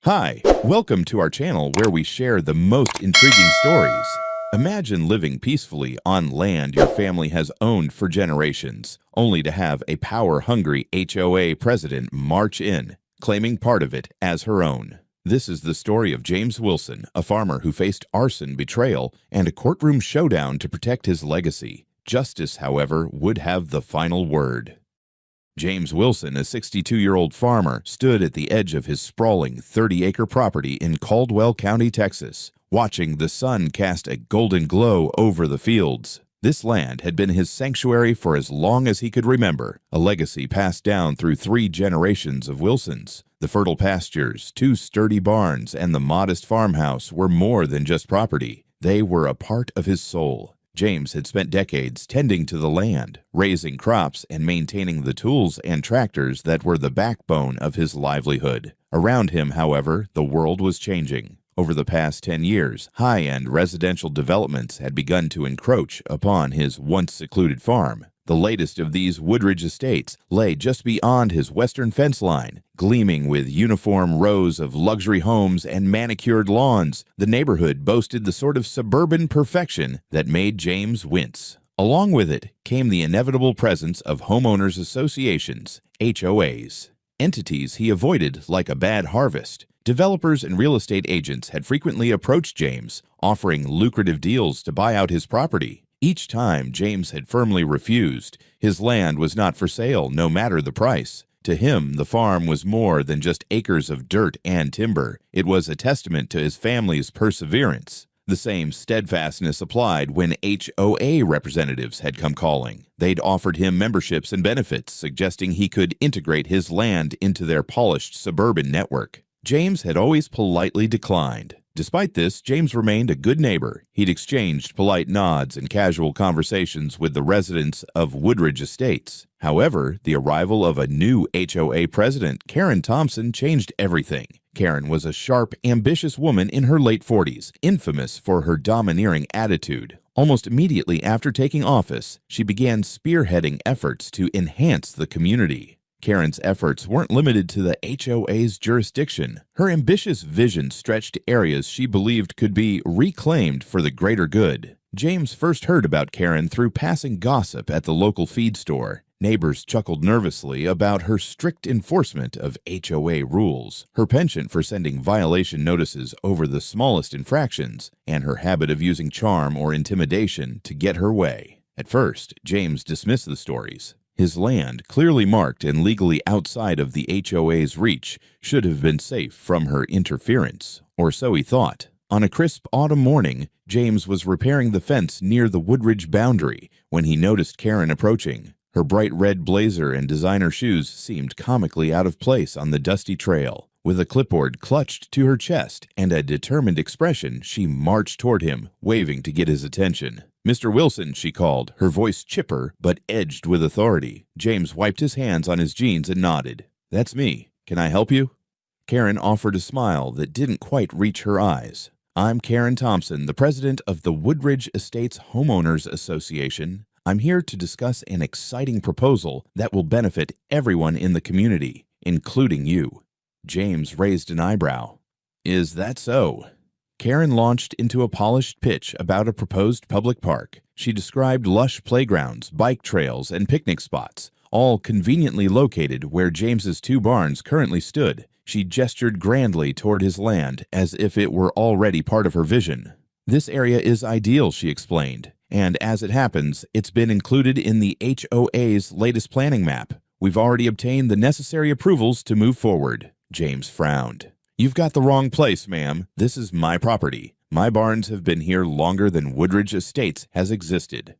Hi, welcome to our channel where we share the most intriguing stories. Imagine living peacefully on land your family has owned for generations, only to have a power-hungry HOA president march in, claiming part of it as her own. This is the story of James Wilson, a farmer who faced arson, betrayal, and a courtroom showdown to protect his legacy. Justice, however, would have the final word. James Wilson, a 62-year-old farmer, stood at the edge of his sprawling 30-acre property in Caldwell County, Texas, watching the sun cast a golden glow over the fields. This land had been his sanctuary for as long as he could remember, a legacy passed down through 3 generations of Wilsons. The fertile pastures, 2 sturdy barns, and the modest farmhouse were more than just property. They were a part of his soul. James had spent decades tending to the land, raising crops, and maintaining the tools and tractors that were the backbone of his livelihood. Around him, however, the world was changing. Over the past 10 years, high-end residential developments had begun to encroach upon his once secluded farm. The latest of these Woodridge estates lay just beyond his western fence line, gleaming with uniform rows of luxury homes and manicured lawns. The neighborhood boasted the sort of suburban perfection that made James wince. Along with it came the inevitable presence of homeowners associations, HOAs, entities he avoided like a bad harvest. Developers and real estate agents had frequently approached James, offering lucrative deals to buy out his property. Each time, James had firmly refused. His land was not for sale, no matter the price. To him, the farm was more than just acres of dirt and timber. It was a testament to his family's perseverance. The same steadfastness applied when HOA representatives had come calling. They'd offered him memberships and benefits, suggesting he could integrate his land into their polished suburban network. James had always politely declined. Despite this, James remained a good neighbor. He'd exchanged polite nods and casual conversations with the residents of Woodridge Estates. However, the arrival of a new HOA president, Karen Thompson, changed everything. Karen was a sharp, ambitious woman in her late 40s, infamous for her domineering attitude. Almost immediately after taking office, she began spearheading efforts to enhance the community. Karen's efforts weren't limited to the HOA's jurisdiction. Her ambitious vision stretched to areas she believed could be reclaimed for the greater good. James first heard about Karen through passing gossip at the local feed store. Neighbors chuckled nervously about her strict enforcement of HOA rules, her penchant for sending violation notices over the smallest infractions, and her habit of using charm or intimidation to get her way. At first, James dismissed the stories. His land, clearly marked and legally outside of the HOA's reach, should have been safe from her interference, or so he thought. On a crisp autumn morning, James was repairing the fence near the Woodridge boundary when he noticed Karen approaching. Her bright red blazer and designer shoes seemed comically out of place on the dusty trail. With a clipboard clutched to her chest and a determined expression, she marched toward him, waving to get his attention. "Mr. Wilson," she called, her voice chipper but edged with authority. James wiped his hands on his jeans and nodded. "That's me. Can I help you?" Karen offered a smile that didn't quite reach her eyes. "I'm Karen Thompson, the president of the Woodridge Estates Homeowners Association. I'm here to discuss an exciting proposal that will benefit everyone in the community, including you." James raised an eyebrow. "Is that so?" Karen launched into a polished pitch about a proposed public park. She described lush playgrounds, bike trails, and picnic spots, all conveniently located where James's 2 barns currently stood. She gestured grandly toward his land, as if it were already part of her vision. "This area is ideal," she explained, "and as it happens, it's been included in the HOA's latest planning map. We've already obtained the necessary approvals to move forward." James frowned. "You've got the wrong place, ma'am. This is my property. My barns have been here longer than Woodridge Estates has existed."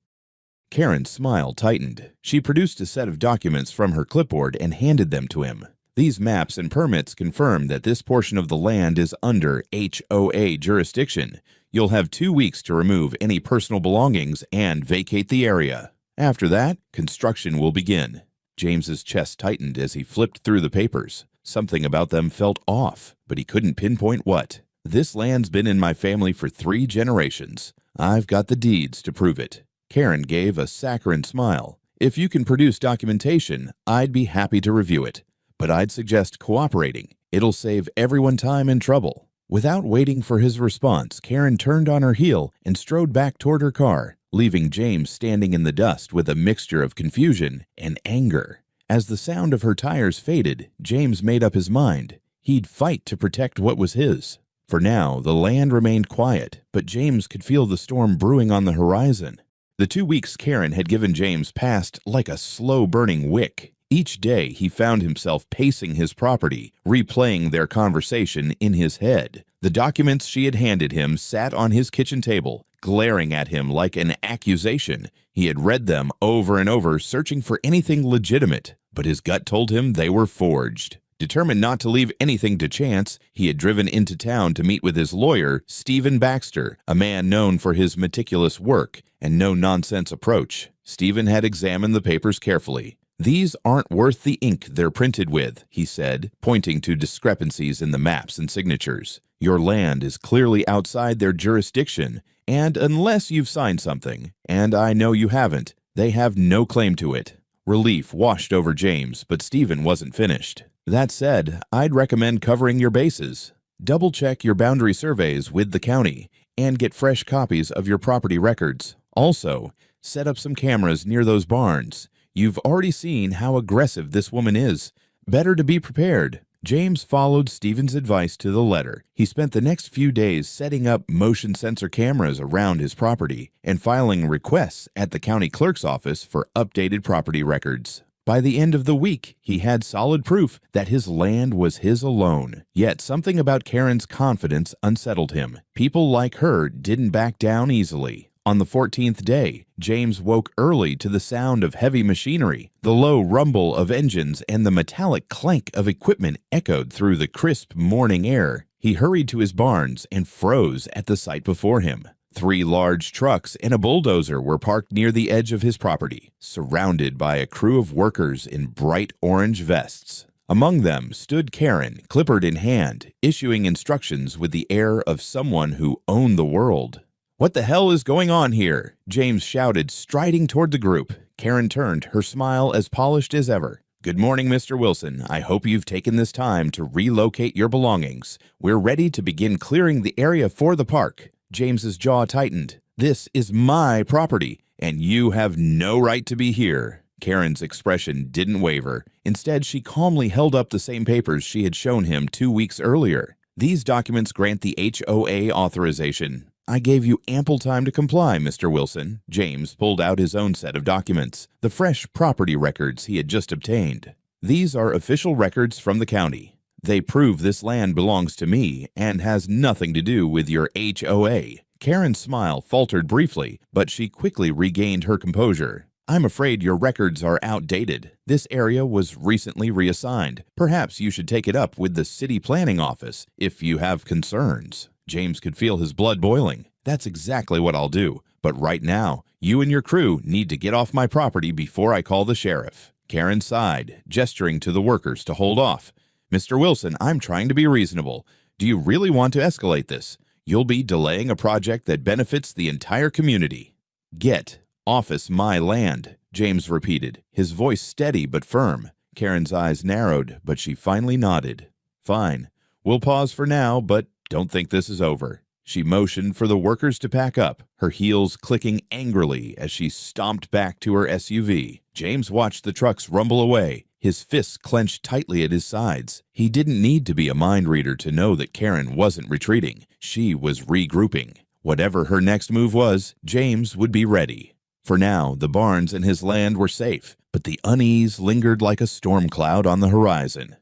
Karen's smile tightened. She produced a set of documents from her clipboard and handed them to him. "These maps and permits confirm that this portion of the land is under HOA jurisdiction. You'll have 2 weeks to remove any personal belongings and vacate the area. After that, construction will begin." James's chest tightened as he flipped through the papers. Something about them felt off, but he couldn't pinpoint what. "This land's been in my family for 3 generations. I've got the deeds to prove it." Karen gave a saccharine smile. "If you can produce documentation, I'd be happy to review it. but I'd suggest cooperating. It'll save everyone time and trouble." Without waiting for his response, Karen turned on her heel and strode back toward her car, leaving James standing in the dust with a mixture of confusion and anger. As the sound of her tires faded, James made up his mind. He'd fight to protect what was his. For now, the land remained quiet, but James could feel the storm brewing on the horizon. The 2 weeks Karen had given James passed like a slow-burning wick. Each day, he found himself pacing his property, replaying their conversation in his head. The documents she had handed him sat on his kitchen table, glaring at him like an accusation. He had read them over and over, searching for anything legitimate, but his gut told him they were forged. Determined not to leave anything to chance, he had driven into town to meet with his lawyer, Stephen Baxter, a man known for his meticulous work and no-nonsense approach. Stephen had examined the papers carefully. "These aren't worth the ink they're printed with," he said, pointing to discrepancies in the maps and signatures. "Your land is clearly outside their jurisdiction, and unless you've signed something, and I know you haven't, they have no claim to it." Relief washed over James, but Stephen wasn't finished. "That said, I'd recommend covering your bases. Double-check your boundary surveys with the county, and get fresh copies of your property records. Also, set up some cameras near those barns. You've already seen how aggressive this woman is. Better to be prepared." James followed Stephen's advice to the letter. He spent the next few days setting up motion sensor cameras around his property and filing requests at the county clerk's office for updated property records. By the end of the week, he had solid proof that his land was his alone. Yet something about Karen's confidence unsettled him. People like her didn't back down easily. On the 14th day, James woke early to the sound of heavy machinery. The low rumble of engines and the metallic clank of equipment echoed through the crisp morning air. He hurried to his barns and froze at the sight before him. 3 large trucks and a bulldozer were parked near the edge of his property, surrounded by a crew of workers in bright orange vests. Among them stood Karen, clipboard in hand, issuing instructions with the air of someone who owned the world. "What the hell is going on here?" James shouted, striding toward the group. Karen turned, her smile as polished as ever. "Good morning, Mr. Wilson. I hope you've taken this time to relocate your belongings. We're ready to begin clearing the area for the park." James's jaw tightened. "This is my property, and you have no right to be here." Karen's expression didn't waver. Instead, she calmly held up the same papers she had shown him 2 weeks earlier. "These documents grant the HOA authorization. I gave you ample time to comply, Mr. Wilson." James pulled out his own set of documents, the fresh property records he had just obtained. "These are official records from the county. They prove this land belongs to me and has nothing to do with your HOA. Karen's smile faltered briefly, but she quickly regained her composure. "I'm afraid your records are outdated. This area was recently reassigned. Perhaps you should take it up with the city planning office if you have concerns." James could feel his blood boiling. "That's exactly what I'll do. But right now, you and your crew need to get off my property before I call the sheriff." Karen sighed, gesturing to the workers to hold off. "Mr. Wilson, I'm trying to be reasonable. Do you really want to escalate this? You'll be delaying a project that benefits the entire community." "Get office my land," James repeated, his voice steady but firm. Karen's eyes narrowed, but she finally nodded. "Fine. We'll pause for now, but don't think this is over." She motioned for the workers to pack up, her heels clicking angrily as she stomped back to her SUV. James watched the trucks rumble away, his fists clenched tightly at his sides. He didn't need to be a mind reader to know that Karen wasn't retreating. She was regrouping. Whatever her next move was, James would be ready. For now, the barns and his land were safe, but the unease lingered like a storm cloud on the horizon.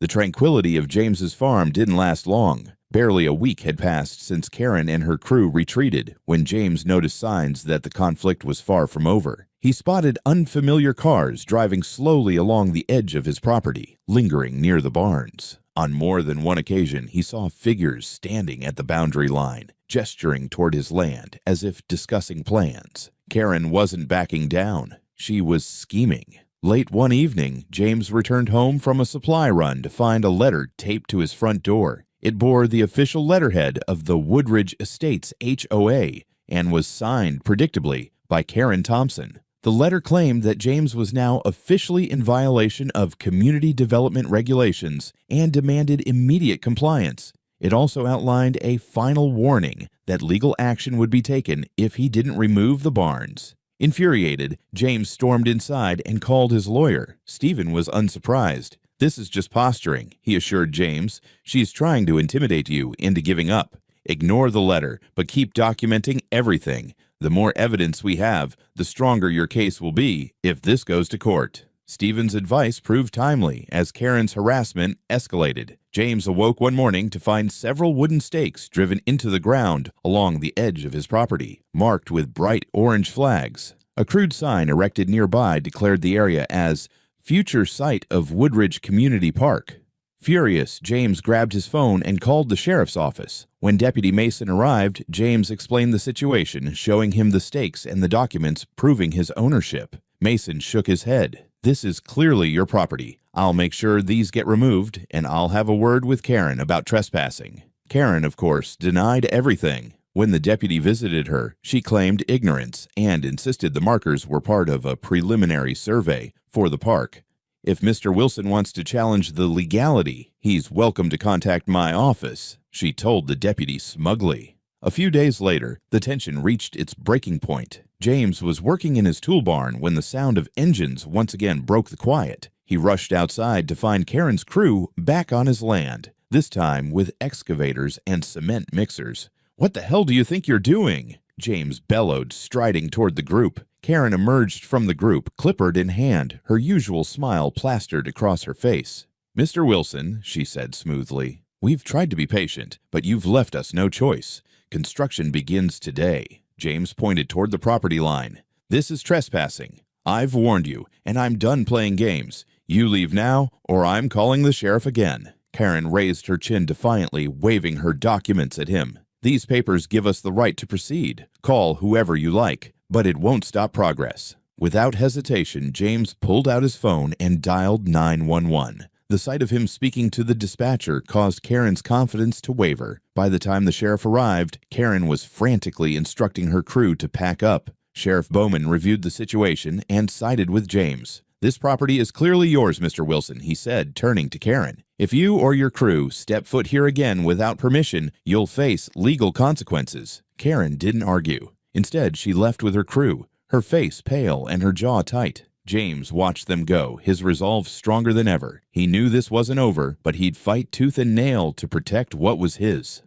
The tranquility of James's farm didn't last long. Barely a week had passed since Karen and her crew retreated when James noticed signs that the conflict was far from over. He spotted unfamiliar cars driving slowly along the edge of his property, lingering near the barns. On more than one occasion, he saw figures standing at the boundary line, gesturing toward his land as if discussing plans. Karen wasn't backing down. She was scheming. Late one evening, James returned home from a supply run to find a letter taped to his front door. It bore the official letterhead of the Woodridge Estates HOA and was signed, predictably, by Karen Thompson. The letter claimed that James was now officially in violation of community development regulations and demanded immediate compliance. It also outlined a final warning that legal action would be taken if he didn't remove the barns. Infuriated, James stormed inside and called his lawyer. Stephen was unsurprised. "This is just posturing," he assured James. "She's trying to intimidate you into giving up. Ignore the letter, but keep documenting everything. The more evidence we have, the stronger your case will be if this goes to court." Stephen's advice proved timely as Karen's harassment escalated. James awoke one morning to find several wooden stakes driven into the ground along the edge of his property, marked with bright orange flags. A crude sign erected nearby declared the area as future site of Woodridge Community Park. Furious, James grabbed his phone and called the sheriff's office. When Deputy Mason arrived, James explained the situation, showing him the stakes and the documents proving his ownership. Mason shook his head. "This is clearly your property. I'll make sure these get removed, and I'll have a word with Karen about trespassing." Karen, of course, denied everything. When the deputy visited her, she claimed ignorance and insisted the markers were part of a preliminary survey for the park. "If Mr. Wilson wants to challenge the legality, he's welcome to contact my office," she told the deputy smugly. A few days later, the tension reached its breaking point. James was working in his tool barn when the sound of engines once again broke the quiet. He rushed outside to find Karen's crew back on his land, this time with excavators and cement mixers. "What the hell do you think you're doing?" James bellowed, striding toward the group. Karen emerged from the group, clipboard in hand, her usual smile plastered across her face. "Mr. Wilson," she said smoothly, "we've tried to be patient, but you've left us no choice. Construction begins today." James pointed toward the property line. "This is trespassing. I've warned you, and I'm done playing games. You leave now, or I'm calling the sheriff again." Karen raised her chin defiantly, waving her documents at him. "These papers give us the right to proceed. Call whoever you like, but it won't stop progress." Without hesitation, James pulled out his phone and dialed 911. The sight of him speaking to the dispatcher caused Karen's confidence to waver. By the time the sheriff arrived, Karen was frantically instructing her crew to pack up. Sheriff Bowman reviewed the situation and sided with James. "This property is clearly yours, Mr. Wilson," he said, turning to Karen. "If you or your crew step foot here again without permission, you'll face legal consequences." Karen didn't argue. Instead, she left with her crew, her face pale and her jaw tight. James watched them go, his resolve stronger than ever. He knew this wasn't over, but he'd fight tooth and nail to protect what was his.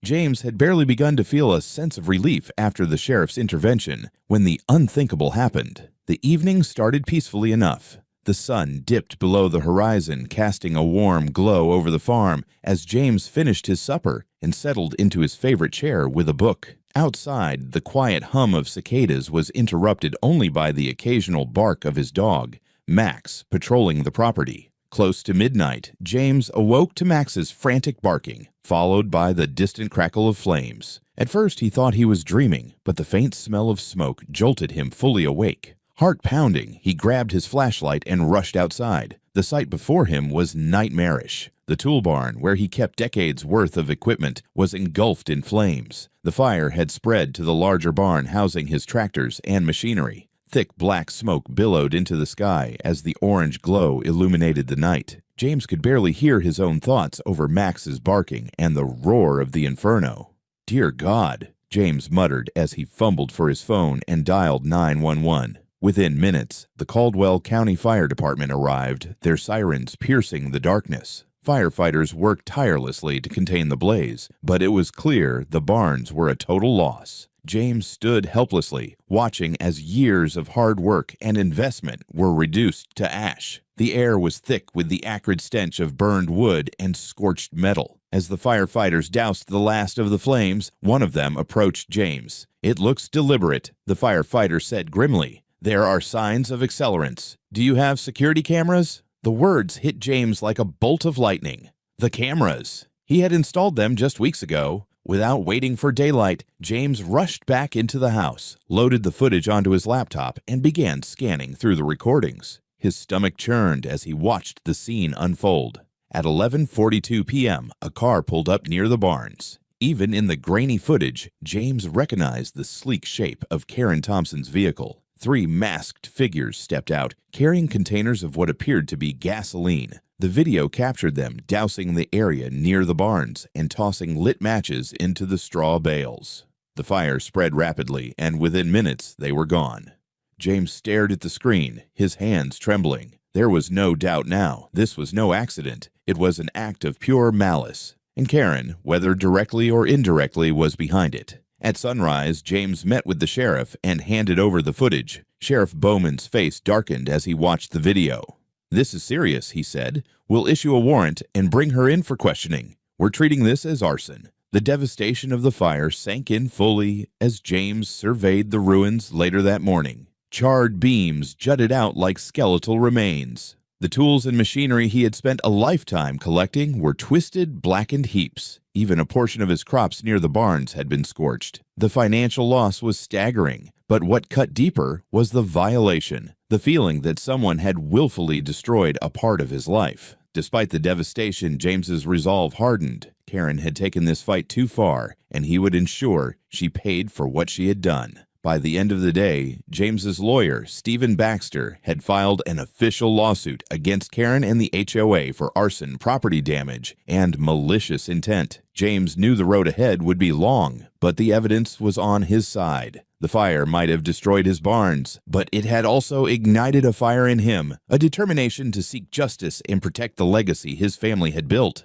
James had barely begun to feel a sense of relief after the sheriff's intervention when the unthinkable happened. The evening started peacefully enough. The sun dipped below the horizon, casting a warm glow over the farm as James finished his supper and settled into his favorite chair with a book. Outside, the quiet hum of cicadas was interrupted only by the occasional bark of his dog, Max, patrolling the property. Close to midnight, James awoke to Max's frantic barking, followed by the distant crackle of flames. At first, he thought he was dreaming, but the faint smell of smoke jolted him fully awake. Heart pounding, he grabbed his flashlight and rushed outside. The sight before him was nightmarish. The tool barn, where he kept decades' worth of equipment, was engulfed in flames. The fire had spread to the larger barn housing his tractors and machinery. Thick black smoke billowed into the sky as the orange glow illuminated the night. James could barely hear his own thoughts over Max's barking and the roar of the inferno. "Dear God," James muttered as he fumbled for his phone and dialed 911. Within minutes, the Caldwell County Fire Department arrived, their sirens piercing the darkness. Firefighters worked tirelessly to contain the blaze, but it was clear the barns were a total loss. James stood helplessly, watching as years of hard work and investment were reduced to ash. The air was thick with the acrid stench of burned wood and scorched metal. As the firefighters doused the last of the flames, one of them approached James. "It looks deliberate," the firefighter said grimly. "There are signs of accelerants. Do you have security cameras?" The words hit James like a bolt of lightning. The cameras! He had installed them just weeks ago. Without waiting for daylight, James rushed back into the house, loaded the footage onto his laptop, and began scanning through the recordings. His stomach churned as he watched the scene unfold. At 11:42 p.m., a car pulled up near the barns. Even in the grainy footage, James recognized the sleek shape of Karen Thompson's vehicle. 3 masked figures stepped out, carrying containers of what appeared to be gasoline. The video captured them dousing the area near the barns and tossing lit matches into the straw bales. The fire spread rapidly, and within minutes they were gone. James stared at the screen, his hands trembling. There was no doubt now. This was no accident. It was an act of pure malice. And Karen, whether directly or indirectly, was behind it. At sunrise, James met with the sheriff and handed over the footage. Sheriff Bowman's face darkened as he watched the video. "This is serious," he said. "We'll issue a warrant and bring her in for questioning. We're treating this as arson." The devastation of the fire sank in fully as James surveyed the ruins later that morning. Charred beams jutted out like skeletal remains. The tools and machinery he had spent a lifetime collecting were twisted, blackened heaps. Even a portion of his crops near the barns had been scorched. The financial loss was staggering, but what cut deeper was the violation, the feeling that someone had willfully destroyed a part of his life. Despite the devastation, James's resolve hardened. Karen had taken this fight too far, and he would ensure she paid for what she had done. By the end of the day, James's lawyer, Stephen Baxter, had filed an official lawsuit against Karen and the HOA for arson, property damage, and malicious intent. James knew the road ahead would be long, but the evidence was on his side. The fire might have destroyed his barns, but it had also ignited a fire in him, a determination to seek justice and protect the legacy his family had built.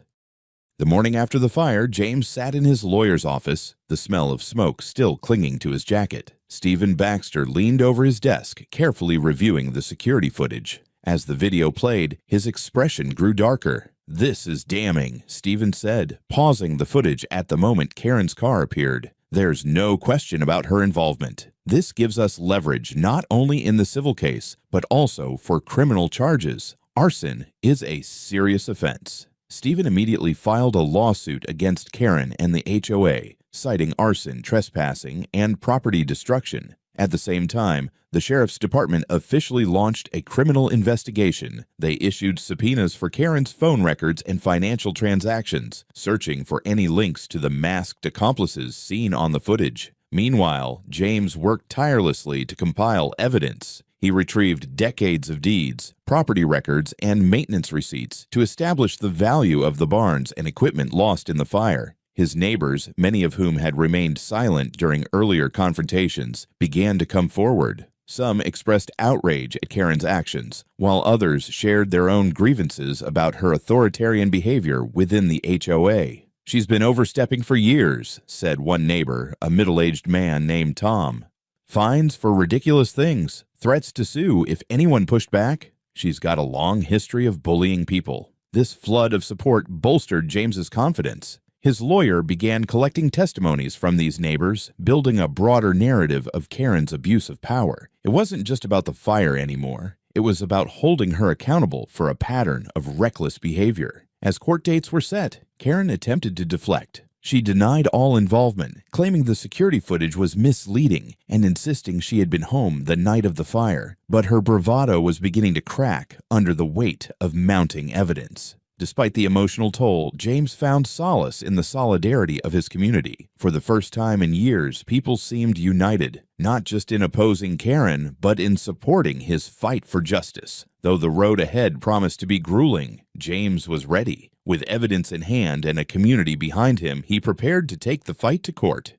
The morning after the fire, James sat in his lawyer's office, the smell of smoke still clinging to his jacket. Stephen Baxter leaned over his desk, carefully reviewing the security footage. As the video played, his expression grew darker. "This is damning," Stephen said, pausing the footage at the moment Karen's car appeared. "There's no question about her involvement. This gives us leverage not only in the civil case, but also for criminal charges. Arson is a serious offense." Stephen immediately filed a lawsuit against Karen and the HOA, citing arson, trespassing, and property destruction. At the same time, the sheriff's department officially launched a criminal investigation. They issued subpoenas for Karen's phone records and financial transactions, searching for any links to the masked accomplices seen on the footage. Meanwhile, James worked tirelessly to compile evidence. He retrieved decades of deeds, property records, and maintenance receipts to establish the value of the barns and equipment lost in the fire. His neighbors, many of whom had remained silent during earlier confrontations, began to come forward. Some expressed outrage at Karen's actions, while others shared their own grievances about her authoritarian behavior within the HOA. "She's been overstepping for years," said one neighbor, a middle-aged man named Tom. "Fines for ridiculous things, threats to sue if anyone pushed back. She's got a long history of bullying people." This flood of support bolstered James's confidence. His lawyer began collecting testimonies from these neighbors, building a broader narrative of Karen's abuse of power. It wasn't just about the fire anymore. It was about holding her accountable for a pattern of reckless behavior. As court dates were set, Karen attempted to deflect. She denied all involvement, claiming the security footage was misleading and insisting she had been home the night of the fire. But her bravado was beginning to crack under the weight of mounting evidence. Despite the emotional toll, James found solace in the solidarity of his community. For the first time in years, people seemed united, not just in opposing Karen, but in supporting his fight for justice. Though the road ahead promised to be grueling, James was ready. With evidence in hand and a community behind him, he prepared to take the fight to court.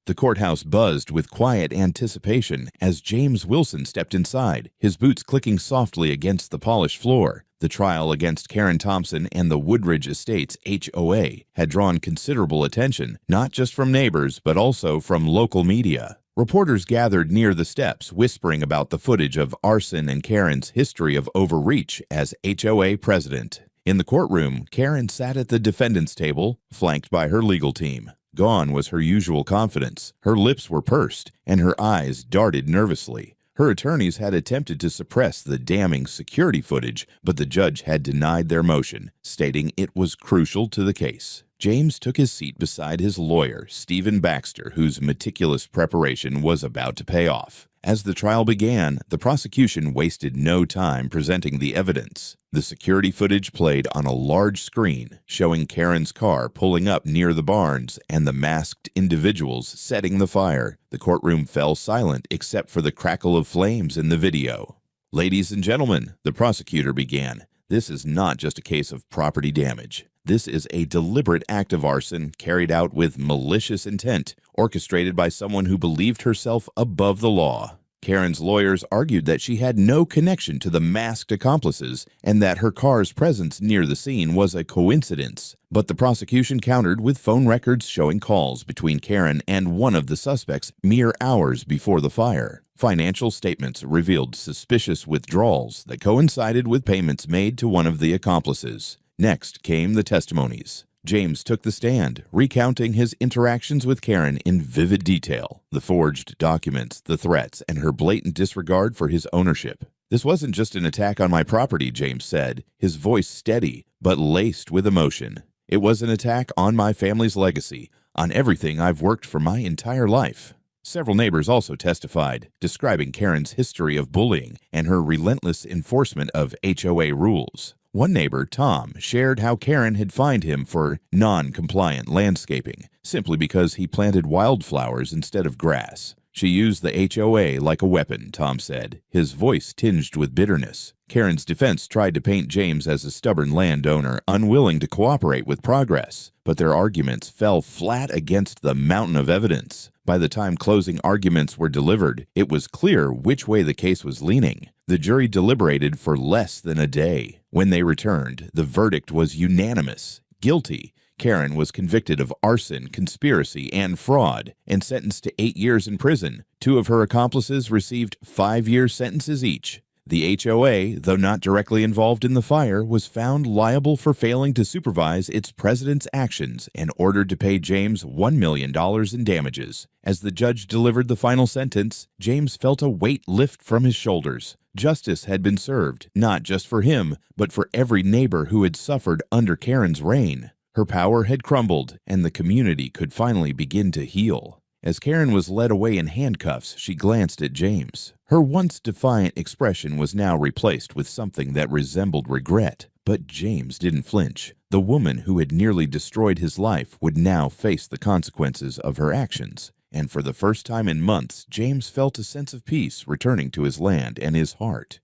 The courthouse buzzed with quiet anticipation as James Wilson stepped inside, his boots clicking softly against the polished floor. The trial against Karen Thompson and the Woodridge Estates HOA had drawn considerable attention, not just from neighbors, but also from local media. Reporters gathered near the steps, whispering about the footage of arson and Karen's history of overreach as HOA president. In the courtroom, Karen sat at the defendant's table, flanked by her legal team. Gone was her usual confidence. Her lips were pursed, and her eyes darted nervously. Her attorneys had attempted to suppress the damning security footage, but the judge had denied their motion, stating it was crucial to the case. James took his seat beside his lawyer, Stephen Baxter, whose meticulous preparation was about to pay off. As the trial began, the prosecution wasted no time presenting the evidence. The security footage played on a large screen, showing Karen's car pulling up near the barns and the masked individuals setting the fire. The courtroom fell silent except for the crackle of flames in the video. "Ladies and gentlemen," the prosecutor began, "this is not just a case of property damage. This is a deliberate act of arson carried out with malicious intent, orchestrated by someone who believed herself above the law." Karen's lawyers argued that she had no connection to the masked accomplices and that her car's presence near the scene was a coincidence. But the prosecution countered with phone records showing calls between Karen and one of the suspects mere hours before the fire. Financial statements revealed suspicious withdrawals that coincided with payments made to one of the accomplices. Next came the testimonies. James took the stand, recounting his interactions with Karen in vivid detail, the forged documents, the threats, and her blatant disregard for his ownership. "This wasn't just an attack on my property," James said, his voice steady but laced with emotion. "It was an attack on my family's legacy, on everything I've worked for my entire life." Several neighbors also testified, describing Karen's history of bullying and her relentless enforcement of HOA rules. One neighbor, Tom, shared how Karen had fined him for non-compliant landscaping, simply because he planted wildflowers instead of grass. "She used the HOA like a weapon," Tom said, his voice tinged with bitterness. Karen's defense tried to paint James as a stubborn landowner, unwilling to cooperate with progress, but their arguments fell flat against the mountain of evidence. By the time closing arguments were delivered, it was clear which way the case was leaning. The jury deliberated for less than a day. When they returned, the verdict was unanimous: guilty. Karen was convicted of arson, conspiracy, and fraud, and sentenced to 8 years in prison. Two of her accomplices received 5-year sentences each. The HOA, though not directly involved in the fire, was found liable for failing to supervise its president's actions and ordered to pay James $1 million in damages. As the judge delivered the final sentence, James felt a weight lift from his shoulders. Justice had been served, not just for him, but for every neighbor who had suffered under Karen's reign. Her power had crumbled, and the community could finally begin to heal. As Karen was led away in handcuffs, she glanced at James. Her once defiant expression was now replaced with something that resembled regret. But James didn't flinch. The woman who had nearly destroyed his life would now face the consequences of her actions. And for the first time in months, James felt a sense of peace returning to his land and his heart.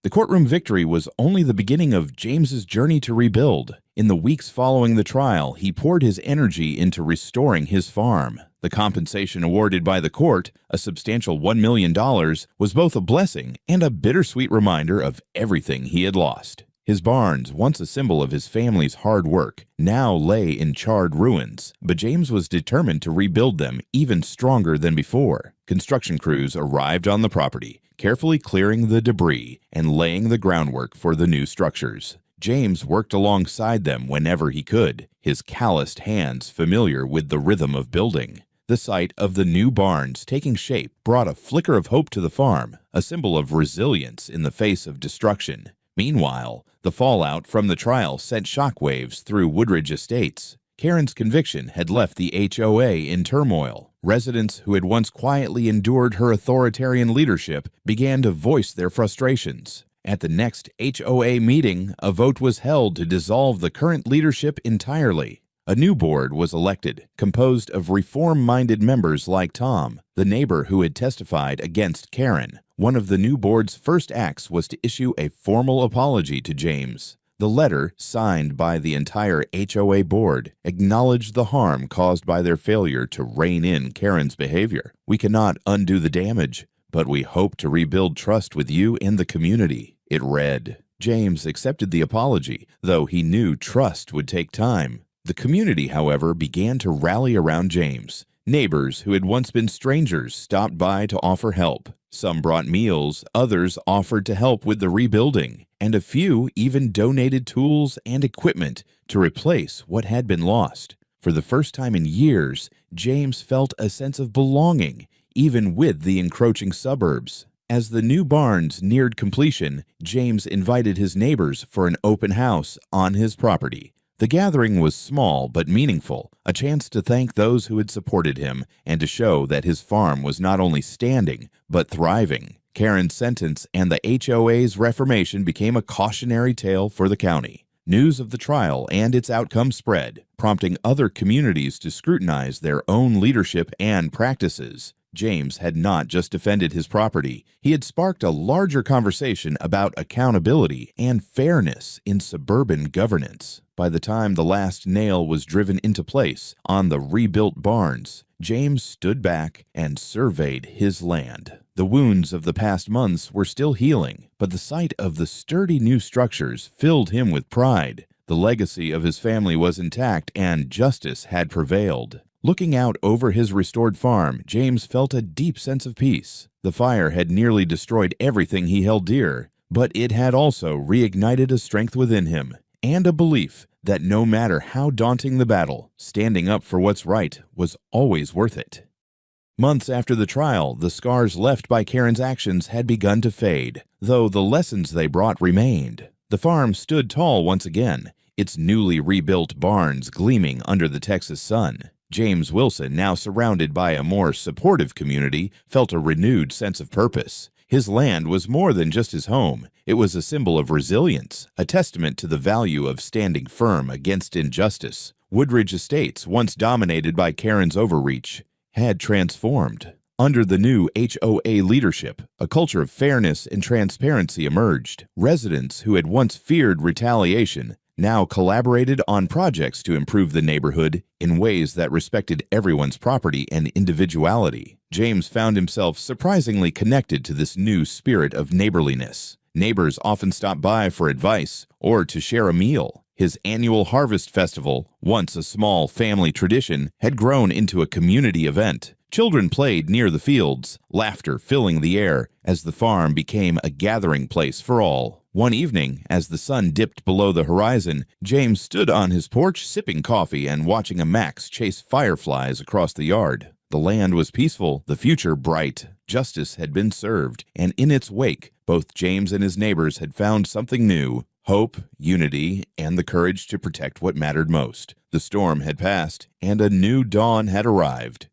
The courtroom victory was only the beginning of James's journey to rebuild. In the weeks following the trial, he poured his energy into restoring his farm. The compensation awarded by the court, a substantial $1 million, was both a blessing and a bittersweet reminder of everything he had lost. His barns, once a symbol of his family's hard work, now lay in charred ruins, but James was determined to rebuild them even stronger than before. Construction crews arrived on the property, carefully clearing the debris and laying the groundwork for the new structures. James worked alongside them whenever he could, his calloused hands familiar with the rhythm of building. The sight of the new barns taking shape brought a flicker of hope to the farm, a symbol of resilience in the face of destruction. Meanwhile, the fallout from the trial sent shockwaves through Woodridge Estates. Karen's conviction had left the HOA in turmoil. Residents who had once quietly endured her authoritarian leadership began to voice their frustrations. At the next HOA meeting, a vote was held to dissolve the current leadership entirely. A new board was elected, composed of reform-minded members like Tom, the neighbor who had testified against Karen. One of the new board's first acts was to issue a formal apology to James. The letter, signed by the entire HOA board, acknowledged the harm caused by their failure to rein in Karen's behavior. "We cannot undo the damage, but we hope to rebuild trust with you and the community," it read. James accepted the apology, though he knew trust would take time. The community, however, began to rally around James. Neighbors who had once been strangers stopped by to offer help. Some brought meals, others offered to help with the rebuilding, and a few even donated tools and equipment to replace what had been lost. For the first time in years, James felt a sense of belonging, even with the encroaching suburbs. As the new barns neared completion, James invited his neighbors for an open house on his property. The gathering was small but meaningful, a chance to thank those who had supported him and to show that his farm was not only standing, but thriving. Karen's sentence and the HOA's reformation became a cautionary tale for the county. News of the trial and its outcome spread, prompting other communities to scrutinize their own leadership and practices. James had not just defended his property, he had sparked a larger conversation about accountability and fairness in suburban governance. By the time the last nail was driven into place on the rebuilt barns, James stood back and surveyed his land. The wounds of the past months were still healing, but the sight of the sturdy new structures filled him with pride. The legacy of his family was intact and justice had prevailed. Looking out over his restored farm, James felt a deep sense of peace. The fire had nearly destroyed everything he held dear, but it had also reignited a strength within him and a belief that no matter how daunting the battle, standing up for what's right was always worth it. Months after the trial, the scars left by Karen's actions had begun to fade, though the lessons they brought remained. The farm stood tall once again, its newly rebuilt barns gleaming under the Texas sun. James Wilson, now surrounded by a more supportive community, felt a renewed sense of purpose. His land was more than just his home. It was a symbol of resilience, a testament to the value of standing firm against injustice. Woodridge Estates, once dominated by Karen's overreach, had transformed. Under the new HOA leadership, a culture of fairness and transparency emerged. Residents who had once feared retaliation now collaborated on projects to improve the neighborhood in ways that respected everyone's property and individuality. James found himself surprisingly connected to this new spirit of neighborliness. Neighbors often stopped by for advice or to share a meal. His annual harvest festival, once a small family tradition, had grown into a community event. Children played near the fields, laughter filling the air as the farm became a gathering place for all. One evening, as the sun dipped below the horizon, James stood on his porch sipping coffee and watching a Max chase fireflies across the yard. The land was peaceful, the future bright. Justice had been served, and in its wake, both James and his neighbors had found something new: hope, unity, and the courage to protect what mattered most. The storm had passed, and a new dawn had arrived.